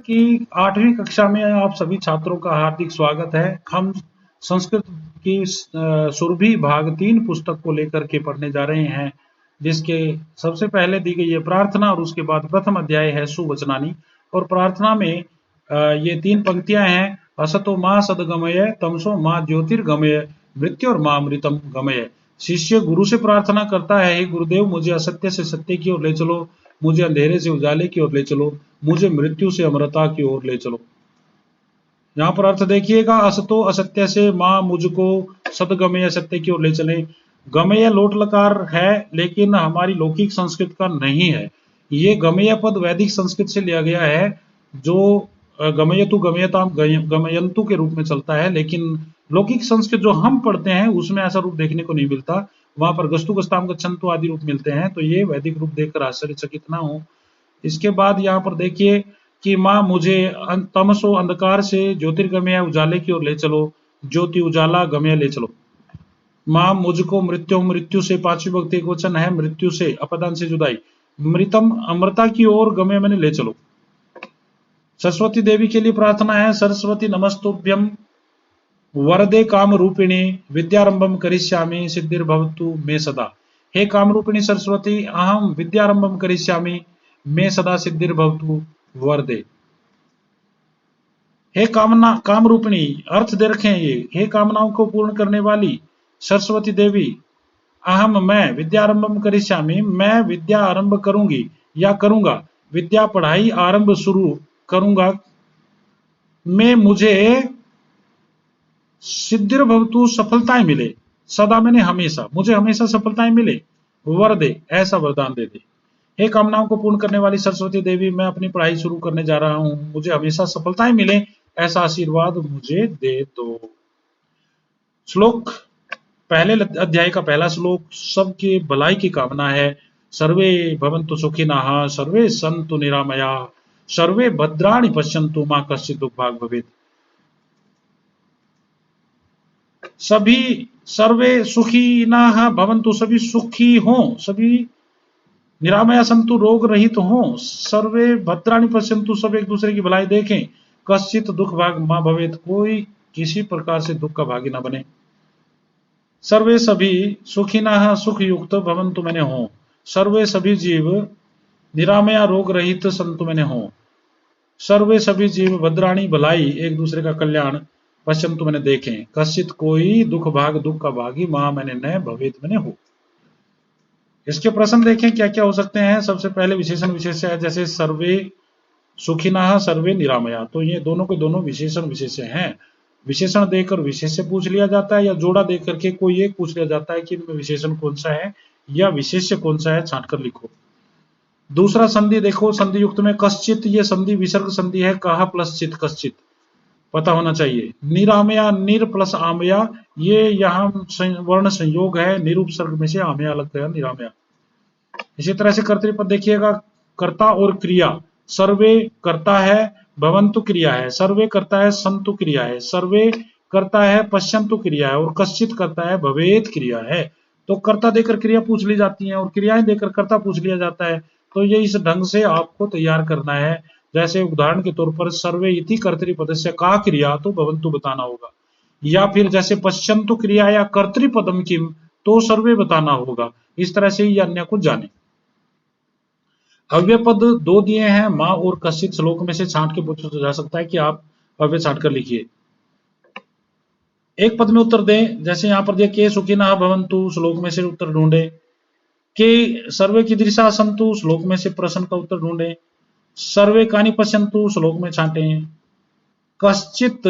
की 8वीं कक्षा में आप सभी छात्रों का हार्दिक स्वागत है। हम संस्कृत की सुरभि भाग 3 पुस्तक को लेकर के पढ़ने जा रहे हैं, जिसके सबसे पहले दी गई है प्रार्थना और उसके बाद प्रथम अध्याय है सुवचनानी। और प्रार्थना में ये 3 पंक्तियां हैं, असतो मां सद्गमय, तमसो मां ज्योतिर्गमय, मृत्योर्मामृतम गमय। शिष्य गुरु से प्रार्थना करता है, हे गुरुदेव मुझे असत्य से सत्य की ओर ले चलो, मुझे अंधेरे से उजाले की ओर ले चलो, मुझे मृत्यु से अमरता की ओर ले चलो। यहाँ पर अर्थ देखिएगा, असतो असत्य से, मां मुझको, सदगमय सत्य की ओर ले चले। गमय लोट लकार है, लेकिन हमारी लौकिक संस्कृत का नहीं है। ये गमय पद वैदिक संस्कृत से लिया गया है, जो गमयतु गमयताम गमयंतु के रूप में चलता है, लेकिन लौकिक संस्कृत जो हम पढ़ते हैं उसमें ऐसा रूप देखने को नहीं मिलता। वहां पर गस्तु गस्ताम गच्छन्तु आदि रूप मिलते हैं, तो ये वैदिक रूप देखकर आश्चर्यचकित ना हो। इसके बाद यहाँ पर देखिए कि माँ मुझे तमसो अंधकार से, ज्योतिर्गमय उजाले की ओर ले चलो, ज्योति उजाला गमय ले चलो। माँ मुझको, मृत्यु मृत्यु से, 5वीं भक्ति एक वचन है, मृत्यु से अपदान से जुदाई, मृतम अमृता की ओर गमय मैंने ले चलो। सरस्वती देवी के लिए प्रार्थना है, सरस्वती नमस्तुभ्यम वरदे काम रूपिणी, विद्यारंभम करिष्यामि, सिद्धिर्भवतु मे सदा। हे काम रूपिणी सरस्वती, अहम विद्यारंभम करिष्यामि, मे सदा सिद्धिर्भवतु वरदे। हे कामना काम रूपिणी, अर्थ दे रखे हैं ये, हे कामनाओं को पूर्ण करने वाली सरस्वती देवी, अहम मैं विद्यारंभम करिष्यामि, मैं विद्या आरंभ करूंगी या करूंगा, विद्या पढ़ाई आरंभ शुरू करूंगा, मैं मुझे सिद्धिर्भवतु सफलताएं मिले, सदा मैंने हमेशा, मुझे हमेशा सफलताएं मिले, वर दे ऐसा वरदान दे दे। हे कामनाओं को पूर्ण करने वाली सरस्वती देवी, मैं अपनी पढ़ाई शुरू करने जा रहा हूं, मुझे हमेशा सफलताएं मिले ऐसा आशीर्वाद मुझे दे दो। श्लोक, पहले अध्याय का पहला श्लोक सबके भलाई की कामना है। सर्वे भवन्तु सुखिनः, सर्वे सन्तु निरामयाः, सर्वे भद्राणि पश्यन्तु मा कश्चित् दुर्भाग् भवेत्। सभी सर्वे सुखिनः भवन्तु, सभी सुखी हों, सभी निरामया संतु रोग रहित हों, सर्वे भद्राणि पश्यन्तु, सब एक दूसरे की भलाई देखें, कश्चित् दुख भाग मा भवेत्, कोई किसी प्रकार से दुख का भागी न बने। सर्वे सभी सुखिनः सुख युक्त भवन्तु मैंने हो, सर्वे सभी जीव निरामया रोग रहित संतु मैंने हो, सर्वे सभी जीव भद्राणी भलाई एक दूसरे का कल्याण पश्यन्तु मैंने देखें, कश्चित कोई दुख भाग दुख का भागी मां मैंने न भवेत मैंने हो। इसके प्रश्न देखें क्या क्या हो सकते हैं। सबसे पहले विशेषण विशेष्य है, जैसे सर्वे सुखिनः सर्वे निरामया, तो ये दोनों के दोनों विशेषण विशेष्य हैं। विशेषण देकर विशेष्य पूछ लिया जाता है, या जोड़ा देकर के कोई एक पूछ लिया जाता है कि इनमें विशेषण कौन सा है या विशेष्य कौन सा है, छांट कर लिखो। दूसरा संधि देखो, संधि युक्त में कश्चित, ये संधि विसर्ग संधि है, कहा प्लस चित कश्चित पता होना चाहिए। निरामया, निर प्लस आमया, ये यहाँ वर्ण संयोग है, निरुपसर्ग में से आमया अलग गया, निरामया। इसी तरह से कर्तृपद देखिएगा, कर्ता और क्रिया, सर्वे कर्ता है, भवन्तु क्रिया है, सर्वे करता है, संतु क्रिया है, सर्वे करता है, पश्यन्तु क्रिया है, और कश्चित करता है, भवेत क्रिया है। तो कर्ता देकर क्रिया पूछ ली जाती है और क्रियाएं देकर कर्ता पूछ लिया जाता है। तो ये इस ढंग से आपको तैयार करना है। जैसे उदाहरण के तौर पर सर्वे इति कर्तृपदस्य का क्रिया, तो भवन्तु बताना होगा, या फिर जैसे पश्यन्तु क्रिया या कर्तृपदम किम, तो सर्वे बताना होगा। इस तरह से ही अन्य को जाने। अव्यय पद 2 दिए हैं, मां और कश्चित, श्लोक में से छांट के पूछा जा सकता है कि आप अव्यय छांट कर लिखिए। एक पद में उत्तर दें, जैसे यहां पर देखिए सुखिनः भवन्तु, श्लोक में से उत्तर ढूंढे, के सर्वे कीदृशा सन्तु, श्लोक में से प्रश्न का उत्तर ढूंढे, सर्वे कानि पश्यन्तु, श्लोक में छांटें, कश्चित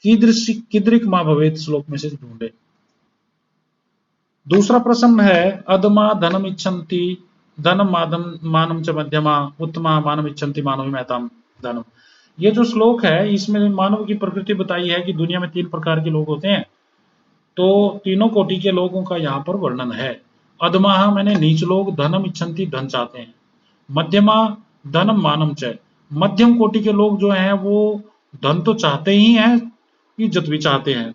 कीदृक मा भवेत्, श्लोक में से ढूंढे। दूसरा प्रश्न है, अधमा धनम इच्छन्ति, धनम मानम च मध्यमा, उत्तमा मानम इच्छन्ति मानव महताम धनम। ये जो श्लोक है इसमें मानव की प्रकृति बताई है कि दुनिया में 3 प्रकार के लोग होते हैं, तो तीनों कोटि के लोगों का यहाँ पर वर्णन है। अधमा मैंने नीच लोग, धनम इच्छन्ति धन चाहते हैं, मध्यमा धनम मानम च, मध्यम कोटि के लोग जो हैं वो धन तो चाहते ही हैं, इज्जत भी चाहते हैं।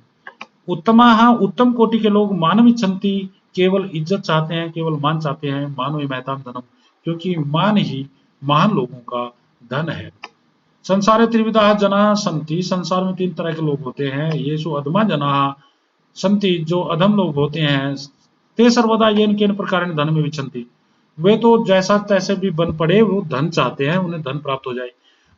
उत्तमा उत्तम कोटि के लोग, मानव इच्छन्ति केवल इज्जत चाहते हैं, केवल मान चाहते हैं, मानव महताम धनम, क्योंकि मान ही महान लोगों का धन है। संसारे त्रिविधा जना संति, संसार में 3 तरह के लोग होते हैं। येषु अधमा जना संति, जो अधम लोग होते हैं। ते सर्वदा येन केन प्रकारेण धन में विचंति, वे तो जैसा तैसे भी बन पड़े, वो धन चाहते हैं, उन्हें धन प्राप्त हो जाए।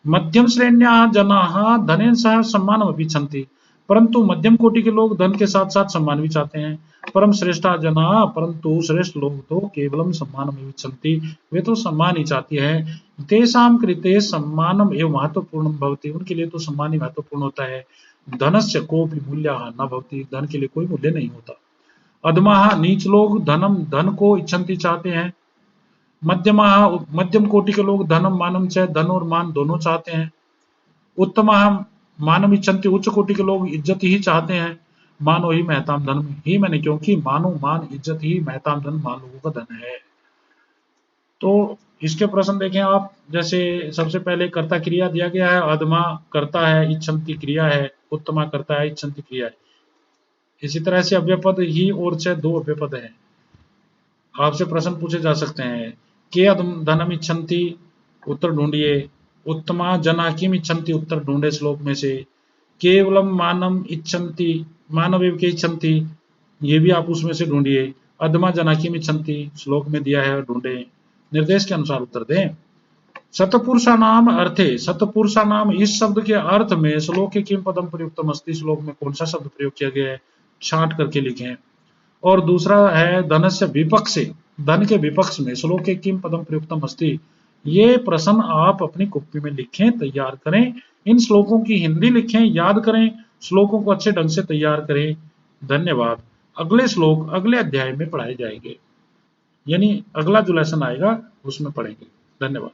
मध्यम श्रेण्या जना धनेन सह सम्मान विचंति, परंतु मध्यम कोटि के लोग धन के साथ साथ सम्मान भी चाहते हैं। परम श्रेष्ठा जना, परंतु श्रेष्ठ लोग तो केवलम सम्मान में विचंति, वे तो सम्मान ही चाहते हैं। तेषां कृते सम्मानम एवं महत्वपूर्ण भवति, उनके लिए तो सम्मान ही महत्वपूर्ण होता है। धनस्य कोपि मूल्यः न भवति, धन के लिए कोई मूल्य नहीं होता। अधमाः, नीच लोग धनम, धन को इच्छन्ति, चाहते हैं। मध्यमाः, मध्यम कोटि के लोग धनम मानम च, धन और मान दोनों चाहते हैं। उत्तमाः मानम इच्छन्ति, उच्च कोटि के लोग इज्जत ही चाहते हैं। मानो ही महताम धन ही, मैंने क्योंकि मानो, मान, इज्जत ही महताम धन, मान लोगों का धन है। तो इसके प्रश्न देखें आप। जैसे सबसे पहले कर्ता क्रिया दिया गया है, अधमा कर्ता है, इच्छन्ति क्रिया है, उत्तमा कर्ता है, इच्छन्ति क्रिया है। इसी तरह से अव्ययपद ही और च 2 अव्ययपद हैं। आपसे प्रश्न पूछे जा सकते हैं। के धनम इच्छन्ति, उत्तर ढूंढिए। उत्तमा जना किम इच्छन्ति, उत्तर ढूंढे श्लोक में से। केवलम मानम इच्छन्ति, मानव एवं के इच्छन्ति, ये भी आप उसमें से ढूंढिए। अधमा जना किम इच्छन्ति, श्लोक में दिया है, ढूंढे। निर्देश के अनुसार उत्तर दें। सतपुरुषा नाम अर्थे, सतपुरुषा नाम इस शब्द के अर्थ में श्लोक के किम पदम प्रयुक्तम अस्ति, श्लोक में कौन सा शब्द प्रयोग किया गया है, छांट करके लिखें। और दूसरा है धनस्य विपक्ष, धन के विपक्ष में श्लोक के किम पदम प्रयुक्तम अस्ति। ये प्रश्न आप अपनी कॉपी में लिखें, तैयार करें। इन श्लोकों की हिंदी लिखें, याद करें, श्लोकों को अच्छे ढंग से तैयार करें। धन्यवाद। अगले श्लोक अगले अध्याय में पढ़ाए जाएंगे, यानी अगला जो लेसन आएगा उसमें पढ़ेंगे। धन्यवाद।